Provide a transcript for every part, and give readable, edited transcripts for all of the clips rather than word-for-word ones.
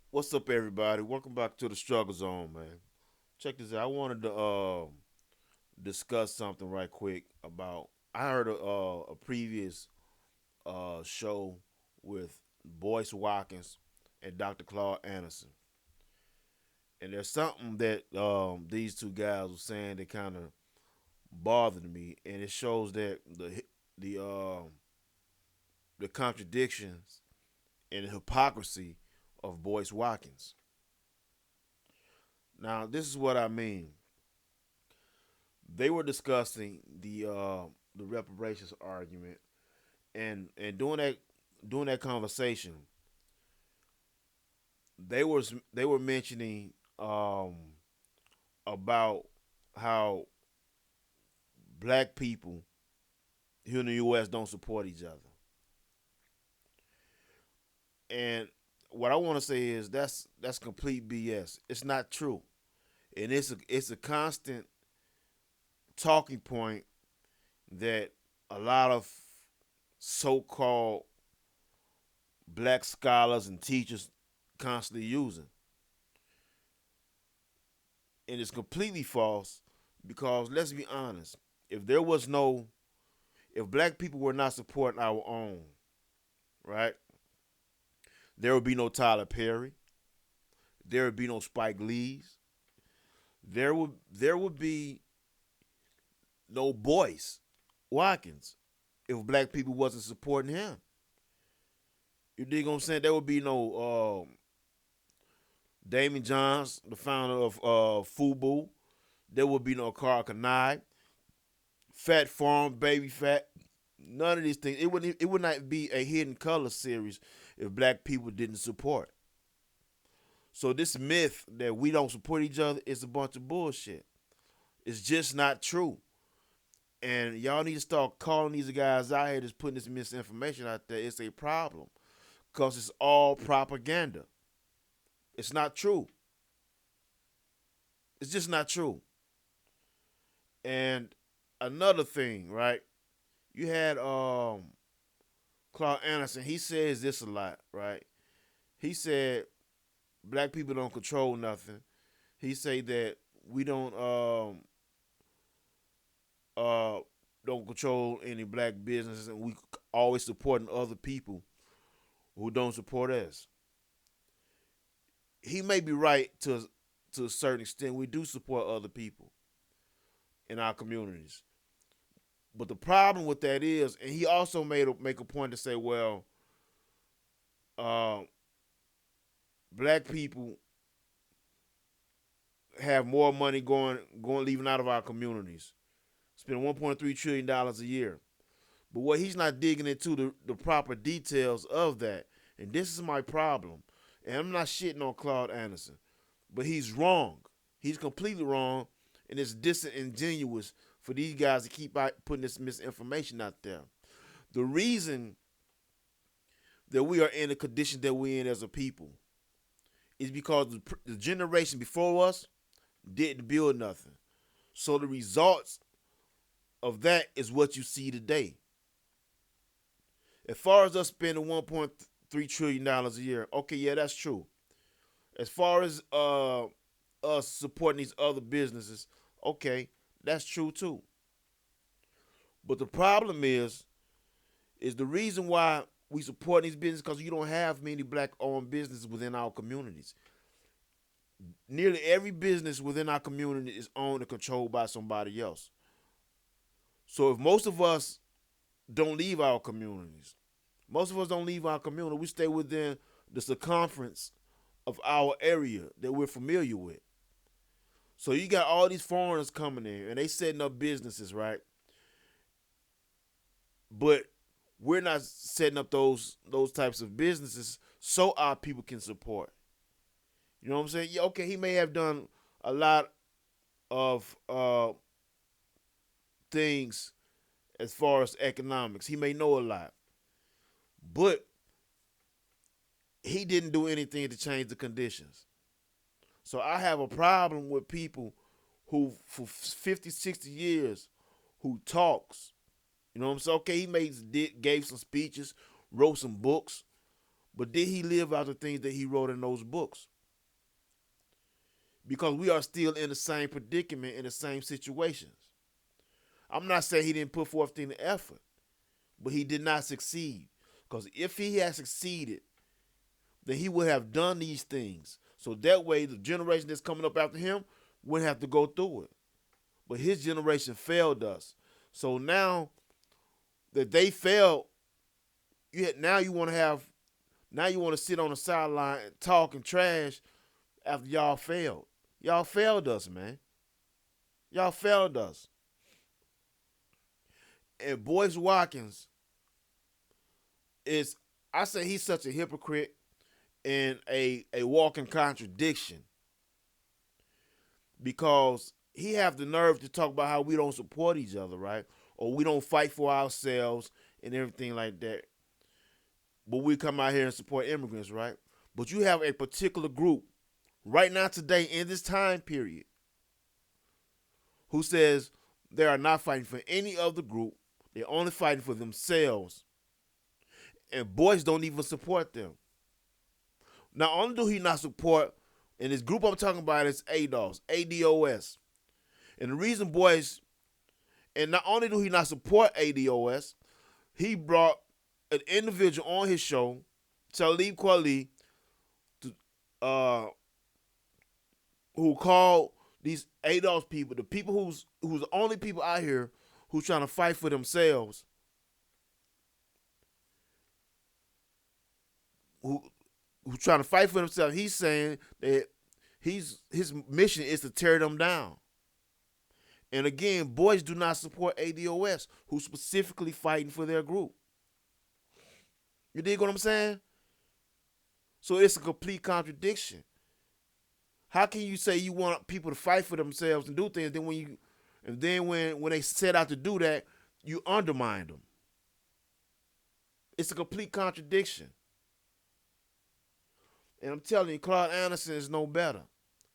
What's up, everybody? Welcome back to the Struggle Zone, man. Check this out. I wanted to discuss something right quick about. I heard a previous show with Boyce Watkins and Dr. Claud Anderson, and there's something that these two guys were saying that kind of bothered me, and it shows that the the contradictions and the hypocrisy of Boyce Watkins. Now, this is what I mean. They were discussing the reparations argument, and during that conversation, they were mentioning about how black people here in the U.S. don't support each other, and what I want to say is that's complete BS. It's not true, and it's a constant talking point that a lot of so-called black scholars and teachers constantly using. And it's completely false because let's be honest, if there was no if black people were not supporting our own, right? There would be no Tyler Perry, there would be no Spike Lee's, there would be no Boyce Watkins if black people wasn't supporting him. You dig what I'm saying? There would be no Damon Johns, the founder of Fubu. There would be no Carl Kanai, Fat Farm, Baby Fat. None of these things. It would not be a Hidden Color series if black people didn't support. So this myth that we don't support each other is a bunch of bullshit. It's just not true. And y'all need to start calling these guys out here that's putting this misinformation out there. It's a problem. Because it's all propaganda. It's not true. It's just not true. And another thing, right? You had Claud Anderson. He says this a lot, right? He said black people don't control nothing. He say that we uh don't control any black businesses, and we always supporting other people who don't support us. He may be right to a certain extent. We do support other people in our communities. But the problem with that is, and he also make a point to say, well, uh, black people have more money going leaving out of our communities, spending $1.3 trillion a year. But what he's not digging into the proper details of that, and this is my problem. And I'm not shitting on Claude Anderson, but he's wrong. He's completely wrong, and it's disingenuous for these guys to keep putting this misinformation out there. The reason that we are in the condition that we're in as a people is because the generation before us didn't build nothing. So the results of that is what you see today. As far as us spending $1.3 trillion a year, okay, yeah, that's true. As far as us supporting these other businesses, okay, that's true too. But the problem is the reason why we support these businesses because you don't have many black-owned businesses within our communities. Nearly every business within our community is owned and controlled by somebody else. So if most of us don't leave our communities, most of us don't leave our community, we stay within the circumference of our area that we're familiar with. So you got all these foreigners coming in and they setting up businesses, right? But we're not setting up those types of businesses so our people can support. You know what I'm saying? Yeah, okay, he may have done a lot of things as far as economics. He may know a lot, but he didn't do anything to change the conditions. So I have a problem with people who for 50, 60 years who talks. You know what I'm saying? Okay, he gave some speeches, wrote some books, But did he live out the things that he wrote in those books? Because we are still in the same predicament, in the same situations. I'm not saying he didn't put forth any effort, but he did not succeed. Because if he had succeeded, then he would have done these things. So that way, the generation that's coming up after him wouldn't have to go through it. But his generation failed us. So now that they failed, now you want to sit on the sideline and talk and trash after y'all failed. Y'all failed us, man. Y'all failed us. And Boyce Watkins I say he's such a hypocrite and a walking contradiction, because he have the nerve to talk about how we don't support each other, right? Or we don't fight for ourselves and everything like that. But we come out here and support immigrants, right? But you have a particular group right now today in this time period who says they are not fighting for any other group. They're only fighting for themselves. And Boyce don't even support them. Not only do he not support, and this group I'm talking about is ADOS, ADOS. And the reason Boyce, and not only do he not support ADOS, he brought an individual on his show, Talib Kweli, who called these ADOS people, the people who's the only people out here who's trying to fight for themselves, who trying to fight for themselves. He's saying that his mission is to tear them down. And again, Boyce do not support ADOS, who's specifically fighting for their group. You dig what I'm saying? So it's a complete contradiction. How can you say you want people to fight for themselves and do things, then when they set out to do that, you undermine them? It's a complete contradiction. And I'm telling you, Claud Anderson is no better.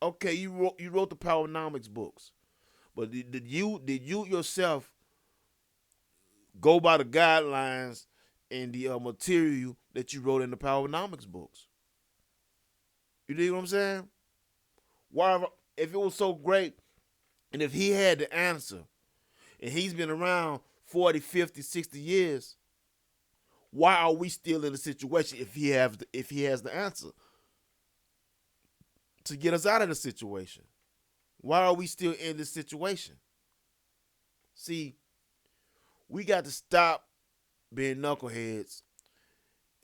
Okay, you wrote the Powernomics books, but did you yourself go by the guidelines and the material that you wrote in the Powernomics books? You dig what I'm saying? Why, if it was so great, and if he had the answer, and he's been around 40, 50, 60 years, why are we still in the situation if he has the answer to get us out of the situation? Why are we still in this situation? See, we got to stop being knuckleheads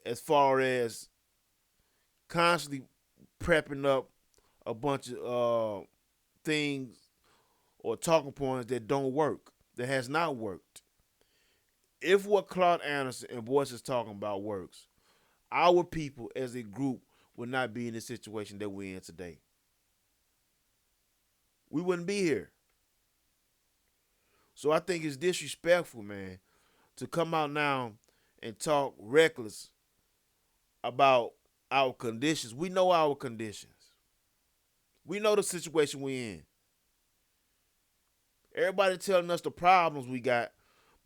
as far as constantly prepping up a bunch of things or talking points that don't work, that has not worked. If what Claud Anderson and Boyce is talking about works, our people as a group would not be in the situation that we're in today. We wouldn't be here. So I think it's disrespectful, man, to come out now and talk reckless about our conditions. We know our conditions. We know the situation we're in. Everybody telling us the problems we got,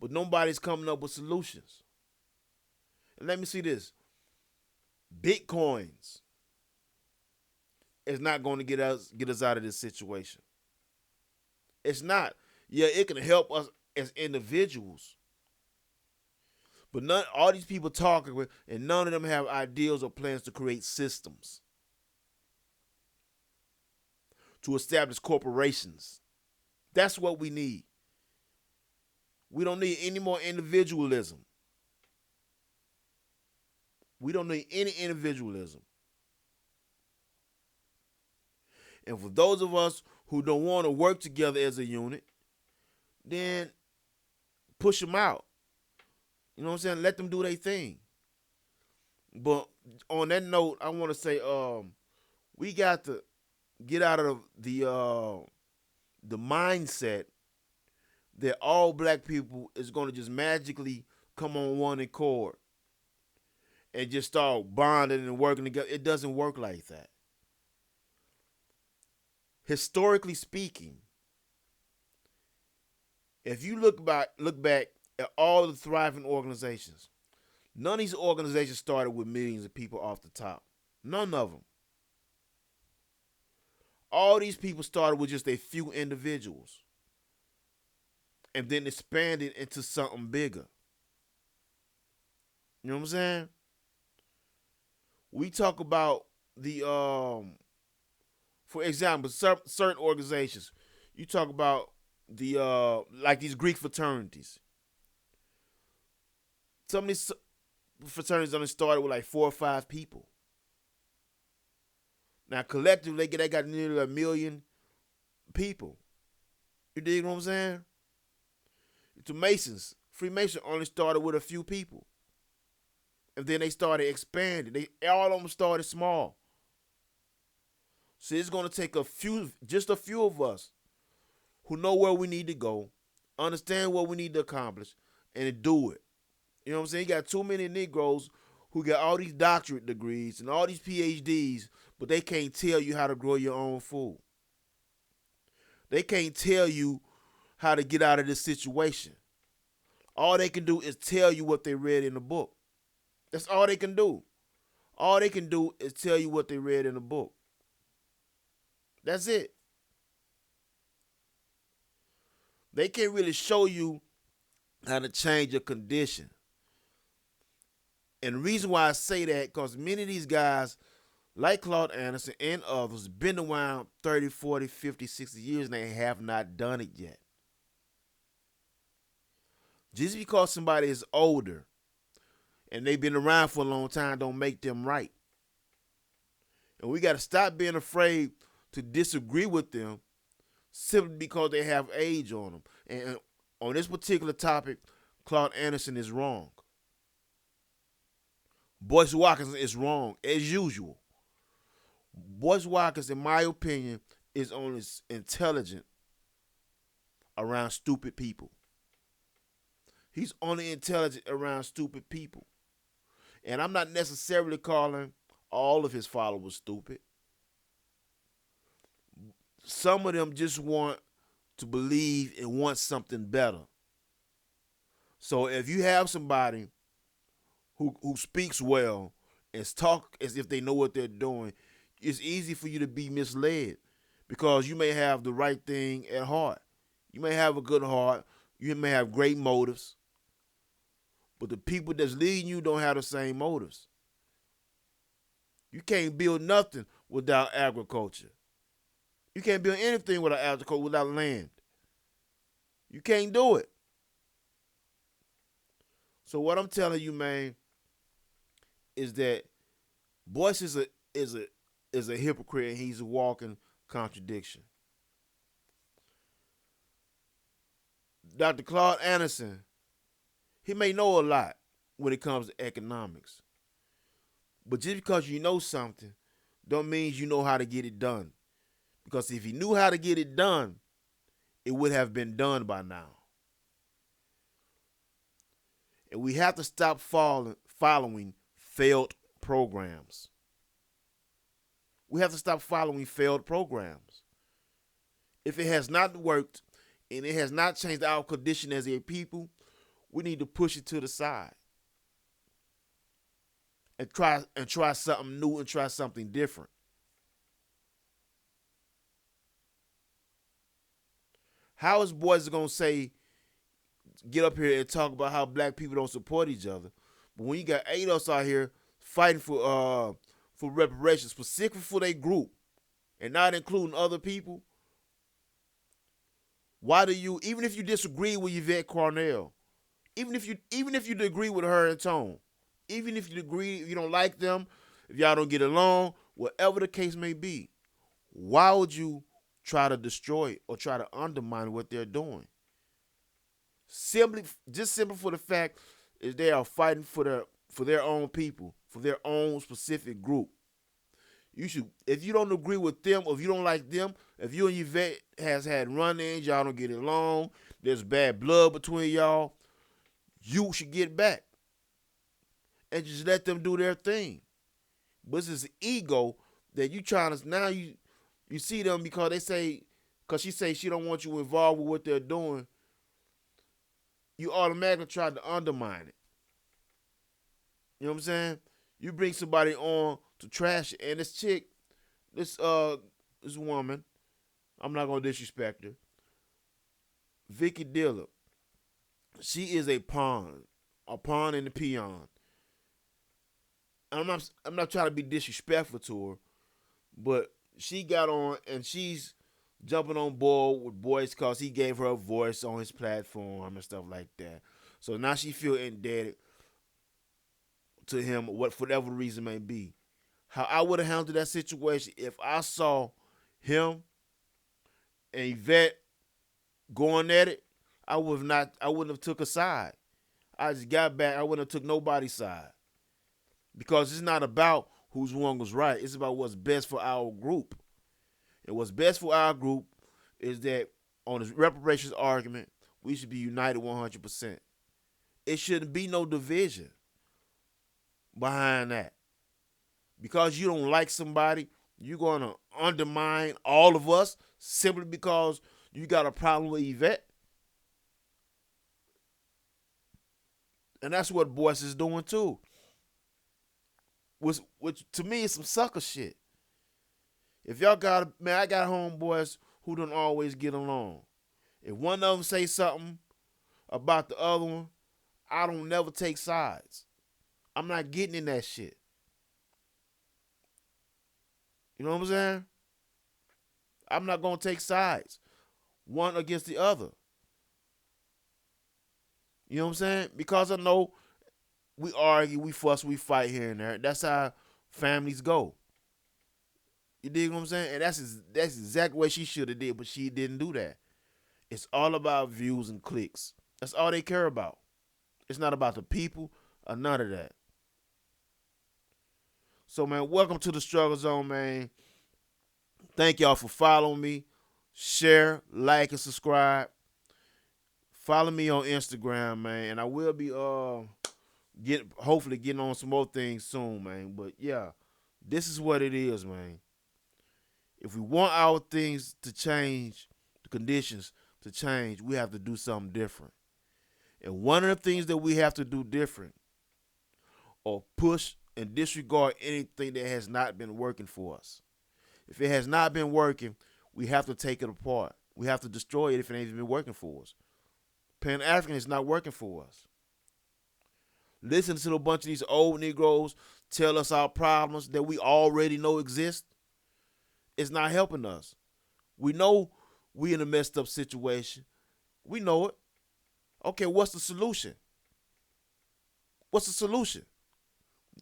but nobody's coming up with solutions. And let me see this. Bitcoins is not going to get us out of this situation. It's not. Yeah, it can help us as individuals. But all these people talking with, and none of them have ideas or plans to create systems, to establish corporations. That's what we need. We don't need any more individualism. We don't need any individualism. And for those of us who don't want to work together as a unit, then push them out. You know what I'm saying? Let them do their thing. But on that note, I want to say we got to get out of the mindset that all black people is going to just magically come on one accord and just start bonding and working together. It doesn't work like that. Historically speaking, if you look back at all the thriving organizations, None of these organizations started with millions of people off the top. None of them. All these people started with just a few individuals and then expanded into something bigger. You know what I'm saying? We talk about the for example, certain organizations. You talk about the like these Greek fraternities. Some of these fraternities only started with like 4 or 5 people. Now collectively they got nearly 1 million people. You dig what I'm saying? The Masons, Freemasons only started with a few people. And then they started expanding. All of them started small. So it's gonna take just a few of us who know where we need to go, understand what we need to accomplish, and do it. You know what I'm saying? You got too many Negroes who got all these doctorate degrees and all these PhDs, but they can't tell you how to grow your own food. They can't tell you how to get out of this situation. All they can do is tell you what they read in the book. That's all they can do. All they can do is tell you what they read in the book. That's it. They can't really show you how to change your condition. And the reason why I say that, because many of these guys, like Claud Anderson and others, been around 30, 40, 50, 60 years and they have not done it yet. Just because somebody is older and they've been around for a long time don't make them right. And we got to stop being afraid to disagree with them simply because they have age on them. And on this particular topic, Claud Anderson is wrong. Boyce Watkins is wrong, as usual. Boyce Watkins, in my opinion, is only intelligent around stupid people. He's only intelligent around stupid people. And I'm not necessarily calling all of his followers stupid. Some of them just want to believe and want something better. So if you have somebody who speaks well and talk as if they know what they're doing, it's easy for you to be misled because you may have the right thing at heart. You may have a good heart. You may have great motives. But the people that's leading you don't have the same motives. You can't build nothing without agriculture. You can't build anything without agriculture, without land. You can't do it. So what I'm telling you, man, is that Boyce is a hypocrite and he's a walking contradiction. Dr. Claud Anderson, he may know a lot when it comes to economics. But just because you know something don't mean you know how to get it done. Because if he knew how to get it done, it would have been done by now. And we have to stop following failed programs. We have to stop following failed programs. If it has not worked and it has not changed our condition as a people, we need to push it to the side and try something new and try something different. How is Boyce gonna get up here and talk about how black people don't support each other, but when you got 8 of us out here fighting for reparations specifically for their group and not including other people? Why do you, even if you disagree with Yvette Cornell, even if you agree with her and Tone, even if you agree, if you don't like them, if y'all don't get along, whatever the case may be, why would you try to destroy or try to undermine what they're doing? Simply for the fact is they are fighting for their own people, for their own specific group. You should, if you don't agree with them, or if you don't like them, if you and Yvette has had run-ins, y'all don't get along, there's bad blood between y'all, you should get back and just let them do their thing. But it's this ego that you trying to, now you see them because she say she don't want you involved with what they're doing. You automatically try to undermine it. You know what I'm saying? You bring somebody on to trash it, and this chick, this this woman, I'm not gonna disrespect her, Vicky Diller. She is a pawn in the peon. I'm not trying to be disrespectful to her, but she got on and she's jumping on board with Boyce because he gave her a voice on his platform and stuff like that. So now she feel indebted to him, what for whatever reason may be. How I would have handled that situation if I saw him and Yvette going at it, I wouldn't have took a side. I just got back, I wouldn't have took nobody's side. Because it's not about who's wrong was right. It's about what's best for our group. And what's best for our group is that on the reparations argument, we should be united 100%. It shouldn't be no division behind that. Because you don't like somebody, you're going to undermine all of us simply because you got a problem with Yvette. And that's what Boyce is doing too. Which to me is some sucker shit. If y'all got, man, I got homeboys who don't always get along. If one of them say something about the other one, I don't never take sides. I'm not getting in that shit. You know what I'm saying? I'm not going to take sides, one against the other. You know what I'm saying? Because I know we argue, we fuss, we fight here and there. That's how families go. You dig what I'm saying? And that's exactly what she should have did, but she didn't do that. It's all about views and clicks. That's all they care about. It's not about the people or none of that. So, man, welcome to the Struggle Zone, man. Thank y'all for following me. Share, like, and subscribe. Follow me on Instagram, man. And I will be hopefully getting on some more things soon, man. But yeah, this is what it is, man. If we want our things to change, the conditions to change, we have to do something different. And one of the things that we have to do different or push and disregard anything that has not been working for us. If it has not been working, we have to take it apart. We have to destroy it if it ain't been working for us. Pan-African is not working for us. Listen to a bunch of these old Negroes tell us our problems that we already know exist. It's not helping us. We know we in a messed up situation. We know it. Okay, what's the solution? What's the solution?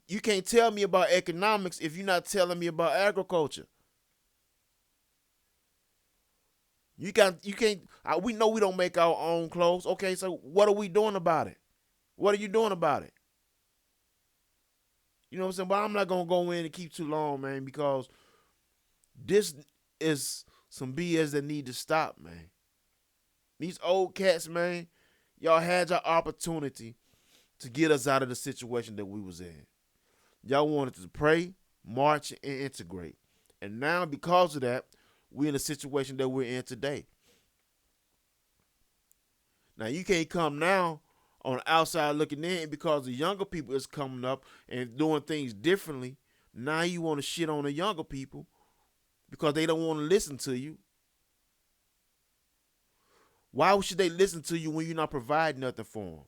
You can't tell me about economics if you're not telling me about agriculture. You can't. We know we don't make our own clothes. Okay, so what are we doing about it? What are you doing about it? You know what I'm saying? But I'm not gonna go in and keep too long, man, because this is some BS that need to stop, man. These old cats, man, y'all had your opportunity to get us out of the situation that we was in. Y'all wanted to pray, march, and integrate. And now, because of that, we're in the situation that we're in today. Now, you can't come now on the outside looking in because the younger people is coming up and doing things differently. Now you want to shit on the younger people because they don't want to listen to you. Why should they listen to you when you're not providing nothing for them?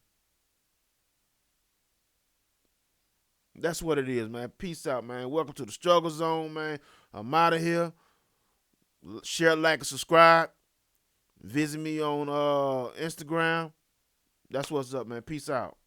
That's what it is, man. Peace out, man. Welcome to the Struggle Zone, man. I'm out of here. Share, like, and subscribe. Visit me on Instagram. That's what's up, man. Peace out.